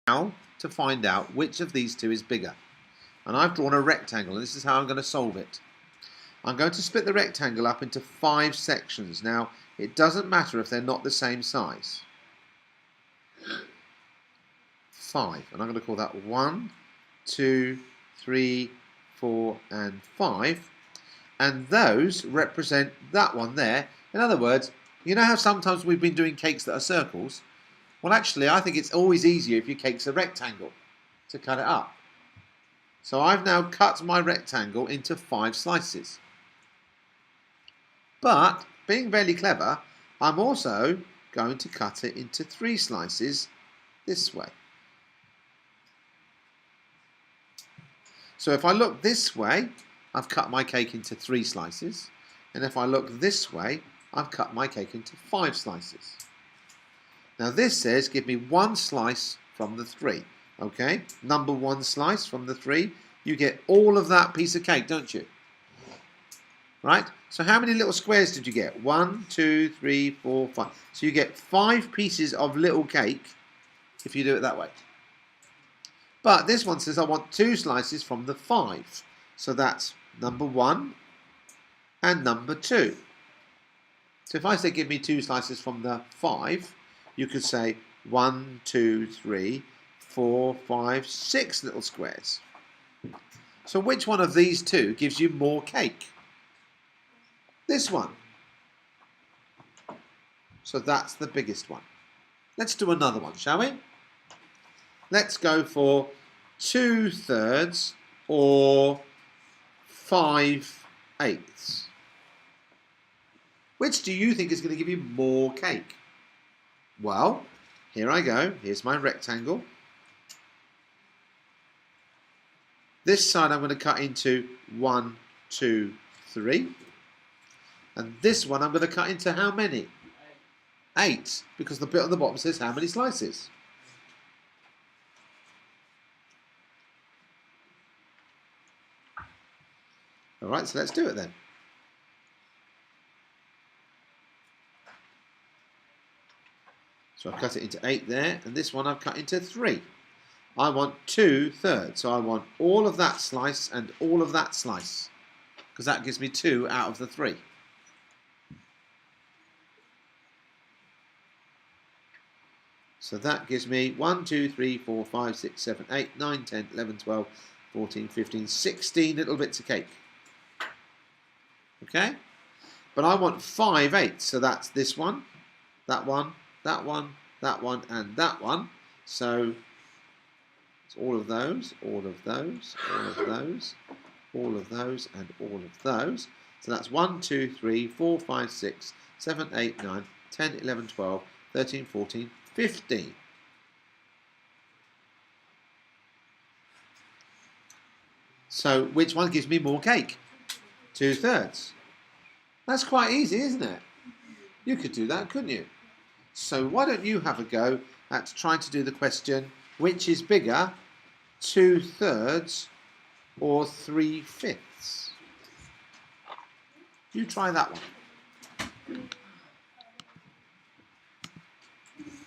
Now to find out which of these two is bigger. And I've drawn a rectangle, and this is how I'm going to solve it. I'm going to split the rectangle up into 5 sections. Now, it doesn't matter if they're not the same size. 5. And I'm going to call that 1, 2, 3, 4, and 5. And those represent that one there. In other words, you know how sometimes we've been doing cakes that are circles? Well, actually, I think it's always easier if your cake's a rectangle to cut it up. So I've now cut my rectangle into 5 slices. But, being very clever, I'm also going to cut it into 3 slices this way. So if I look this way, I've cut my cake into 3 slices. And if I look this way, I've cut my cake into 5 slices. Now this says give me 1 slice from the 3. Okay, number 1 slice from the 3. You get all of that piece of cake, don't you? Right? So how many little squares did you get? 1, 2, 3, 4, 5. So you get 5 pieces of little cake if you do it that way. But this one says I want 2 slices from the 5. So that's number 1 and number 2. So if I say give me 2 slices from the 5, you could say 1, 2, 3, 4, 5, 6 little squares. So which one of these two gives you more cake? This one. So that's the biggest one. Let's do another one, shall we? Let's go for 2/3 or 5/8. Which do you think is going to give you more cake? Well, here I go. Here's my rectangle. This side I'm going to cut into 1, 2, 3. And this one I'm going to cut into how many? 8. Because the bit on the bottom says how many slices. Alright, so let's do it then. So I've cut it into 8 there, and this one I've cut into 3. I want 2/3, so I want all of that slice and all of that slice, because that gives me 2 out of the 3. So that gives me 1, 2, 3, 4, 5, 6, 7, 8, 9, 10, 11, 12, 14, 15, 16 little bits of cake. Okay? But I want 5/8, so that's this one, that one, that one, that one, and that one. So it's all of those, all of those, all of those, all of those, and all of those. So that's 1, 2, 3, 4, 5, 6, 7, 8, 9, 10, 11, 12, 13, 14, 15. So which one gives me more cake? 2/3. That's quite easy, isn't it? You could do that, couldn't you? So why don't you have a go at trying to do the question, which is bigger, 2/3 or 3/5? You try that one.